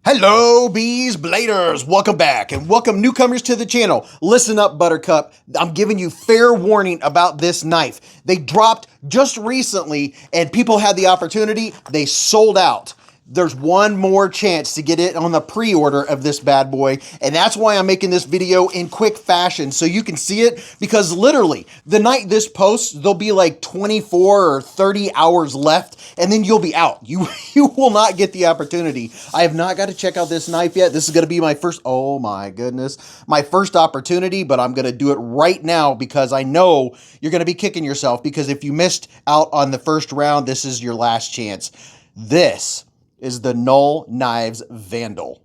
Hello, Beez Bladers. Welcome back and welcome newcomers to the channel. Listen up, Buttercup. I'm giving you fair warning about this knife. They dropped just recently and people had the opportunity. They sold out. There's one more chance to get it on the pre-order of this bad boy, and that's why I'm making this video in quick fashion so you can see it, because literally the night this posts, there'll be like 24 or 30 hours left, and then you'll be out. You will not get the opportunity. I have not got to check out this knife yet. This is going to be my first, oh my goodness, my first opportunity, but I'm going to do it right now because I know you're going to be kicking yourself, because if you missed out on the first round, this is your last chance. This is the Null Knives Vandal.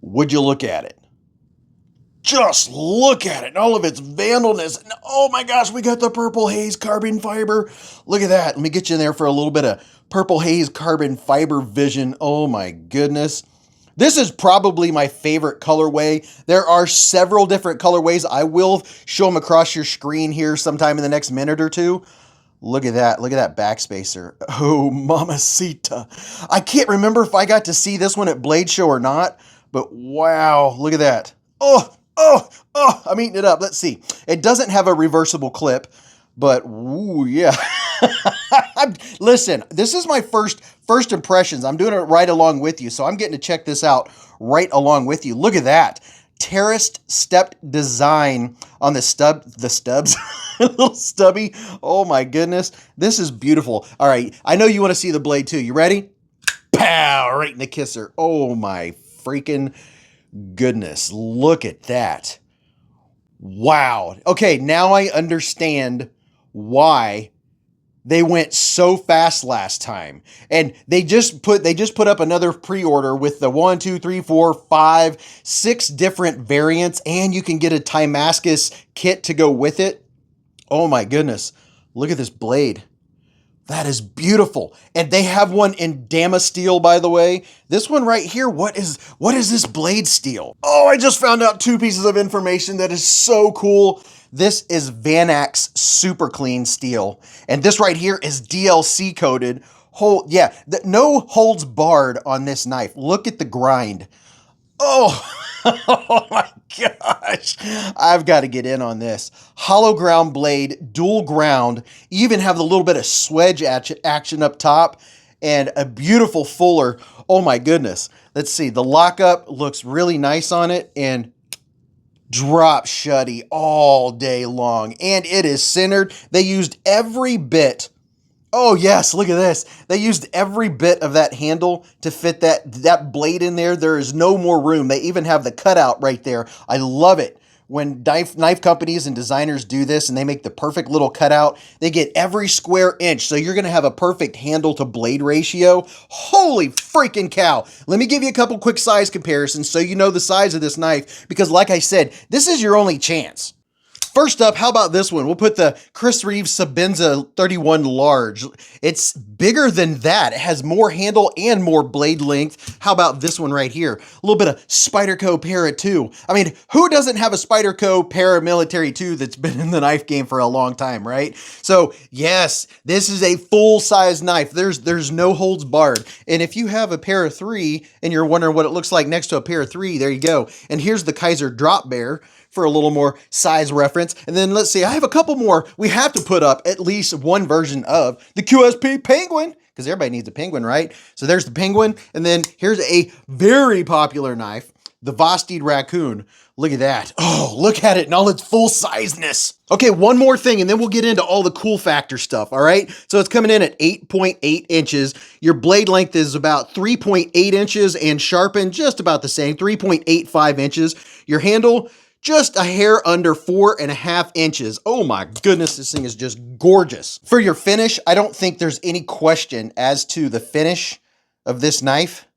Would you look at it? Just look at it and all of its vandalness. And oh my gosh, we got the purple haze carbon fiber. Look at that. Let me get you in there for a little bit of purple haze carbon fiber vision. Oh my goodness. This is probably my favorite colorway. There are several different colorways. I will show them across your screen here sometime in the next minute or two. Look at that. Look at that backspacer. Oh, mamacita. I can't remember if I got to see this one at Blade Show or not, but wow, look at that. Oh, I'm eating it up. Let's see. It doesn't have a reversible clip, but ooh, yeah. Listen, this is my first impressions. I'm doing it right along with you, so I'm getting to check this out right along with you. Look at that. Terraced stepped design on the stubs. A little stubby. Oh my goodness. This is beautiful. All right. I know you want to see the blade too. You ready? Pow! Right in the kisser. Oh my freaking goodness. Look at that. Wow. Okay. Now I understand why they went so fast last time. And they just put up another pre-order with the 1, 2, 3, 4, 5, 6 different variants, and you can get a Timascus kit to go with it. Oh my goodness. Look at this blade. That is beautiful. And they have one in Damasteel, by the way. This one right here, what is this blade steel? Oh, I just found out 2 pieces of information that is so cool. This is Vanax Super Clean Steel. And this right here is DLC coded. No holds barred on this knife. Look at the grind. Oh, oh my gosh. I've got to get in on this. Hollow ground blade, dual ground, even have the little bit of swedge action up top, and a beautiful fuller. Oh my goodness. Let's see. The lockup looks really nice on it, and drop shutty all day long. And it is centered. They used every bit. Oh yes, look at this. They used every bit of that handle to fit that blade in there. There is no more room. They even have the cutout right there. I love it. When knife companies and designers do this and they make the perfect little cutout, they get every square inch. So you're going to have a perfect handle to blade ratio. Holy freaking cow. Let me give you a couple quick size comparisons so you know the size of this knife, because like I said, this is your only chance. First up, how about this one? We'll put the Chris Reeves Sabenza 31 large. It's bigger than that. It has more handle and more blade length. How about this one right here? A little bit of Spyderco Para 2. I mean, who doesn't have a Spyderco Paramilitary 2 that's been in the knife game for a long time, right? So yes, this is a full-size knife. There's no holds barred. And if you have a Para 3 and you're wondering what it looks like next to a Para 3, there you go. And here's the Kaiser Drop Bear for a little more size reference. And then let's see, I have a couple more. We have to put up at least one version of the QSP Penguin, because everybody needs a penguin, right? So there's the Penguin. And then here's a very popular knife, the Vosteed Raccoon. Look at that. Oh, look at it in all its full sizeness. Okay, one more thing, and then we'll get into all the cool factor stuff, all right? So it's coming in at 8.8 inches. Your blade length is about 3.8 inches and sharpened just about the same, 3.85 inches. Your handle, just a hair under 4.5 inches. Oh my goodness, this thing is just gorgeous. For your finish, I don't think there's any question as to the finish of this knife.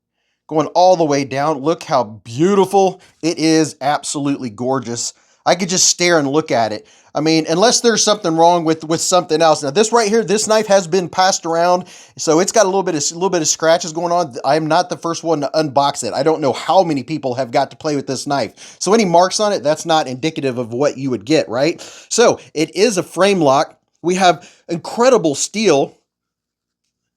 Going all the way down, look how beautiful it is. Absolutely gorgeous. I could just stare and look at it. I mean, unless there's something wrong with something else. Now, this right here, this knife has been passed around, so it's got a little bit of scratches going on. I'm not the first one to unbox it. I don't know how many people have got to play with this knife. So any marks on it, that's not indicative of what you would get, right? So it is a frame lock. We have incredible steel.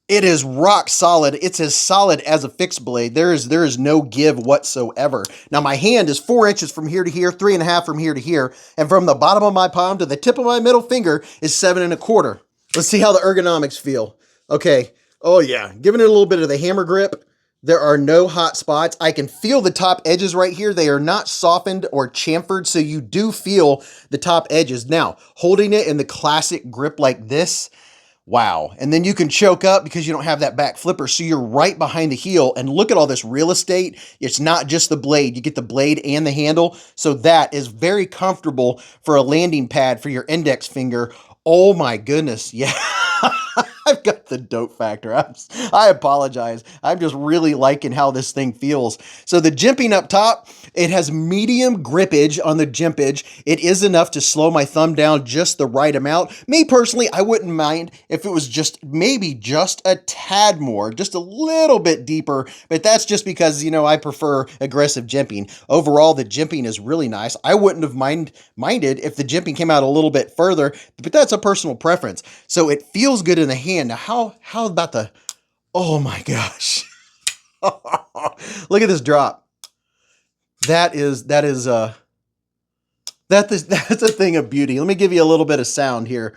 It is rock solid. It's as solid as a fixed blade. There is no give whatsoever. Now my hand is 4 inches from here to here, 3.5 from here to here, and from the bottom of my palm to the tip of my middle finger is 7.25. Let's see how the ergonomics feel. Okay. Oh yeah, giving it a little bit of the hammer grip. There are no hot spots. I can feel the top edges right here. They are not softened or chamfered, so you do feel the top edges. Now, holding it in the classic grip like this, wow. And then you can choke up because you don't have that back flipper. So you're right behind the heel, and look at all this real estate. It's not just the blade. You get the blade and the handle. So that is very comfortable for a landing pad for your index finger. Oh my goodness. Yeah. I've got the dope factor. I apologize. I'm just really liking how this thing feels. So the jimping up top, it has medium grippage on the jimpage. It is enough to slow my thumb down just the right amount. Me personally, I wouldn't mind if it was just maybe just a tad more, just a little bit deeper, but that's just because, you know, I prefer aggressive jimping. Overall, the jimping is really nice. I wouldn't have minded if the jimping came out a little bit further, but that's a personal preference. So it feels good in the hand. Now, how about the, oh my gosh. Look at this drop. That's a thing of beauty. Let me give you a little bit of sound here.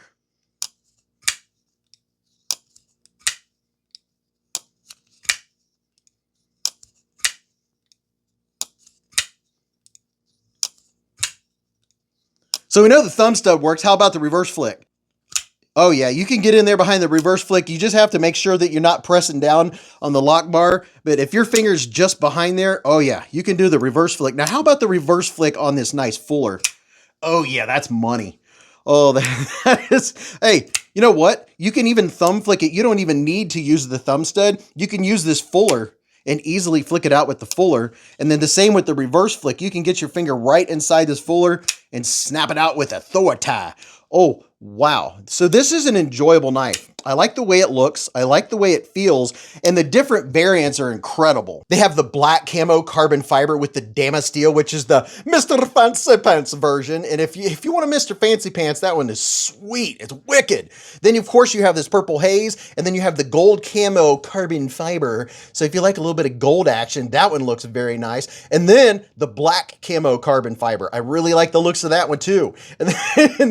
So we know the thumb stub works. How about the reverse flick? Oh yeah, you can get in there behind the reverse flick. You just have to make sure that you're not pressing down on the lock bar. But if your finger's just behind there, oh yeah, you can do the reverse flick. Now, how about the reverse flick on this nice fuller? Oh yeah, that's money. Oh, that is, hey, you know what? You can even thumb flick it. You don't even need to use the thumb stud. You can use this fuller and easily flick it out with the fuller. And then the same with the reverse flick. You can get your finger right inside this fuller and snap it out with authority. Oh, wow. So this is an enjoyable knife. I like the way it looks. I like the way it feels. And the different variants are incredible. They have the black camo carbon fiber with the Damasteel, which is the Mr. Fancy Pants version. And if you want a Mr. Fancy Pants, that one is sweet. It's wicked. Then, of course, you have this purple haze, and then you have the gold camo carbon fiber. So if you like a little bit of gold action, that one looks very nice. And then the black camo carbon fiber. I really like the looks of that one too. And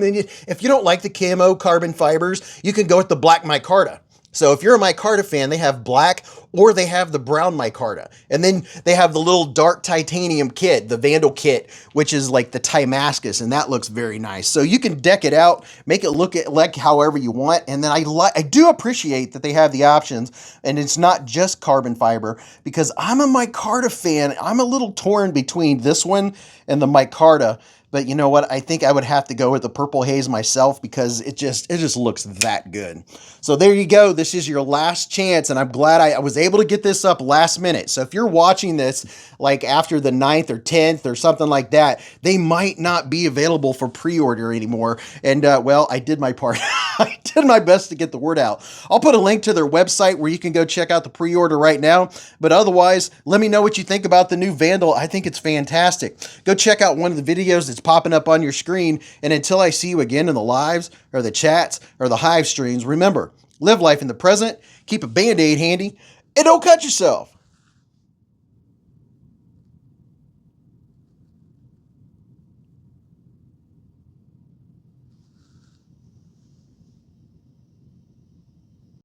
then if you don't like the camo carbon fibers, you can go with the black micarta. So if you're a micarta fan, they have black or they have the brown micarta. And then they have the little dark titanium kit, the Vandal kit, which is like the Timascus, and that looks very nice. So you can deck it out, make it look like however you want. And then I do appreciate that they have the options, and it's not just carbon fiber, because I'm a micarta fan. I'm a little torn between this one and the micarta. But you know what? I think I would have to go with the purple haze myself because it just looks that good. So there you go. This is your last chance, and I'm glad I was able to get this up last minute. So if you're watching this like after the 9th or 10th or something like that, they might not be available for pre-order anymore. And well, I did my part. I did my best to get the word out. I'll put a link to their website where you can go check out the pre-order right now. But otherwise, let me know what you think about the new Vandal. I think it's fantastic. Go check out one of the videos that's popping up on your screen. And until I see you again in the lives or the chats or the Hive streams, remember, live life in the present, keep a Band-Aid handy, and don't cut yourself.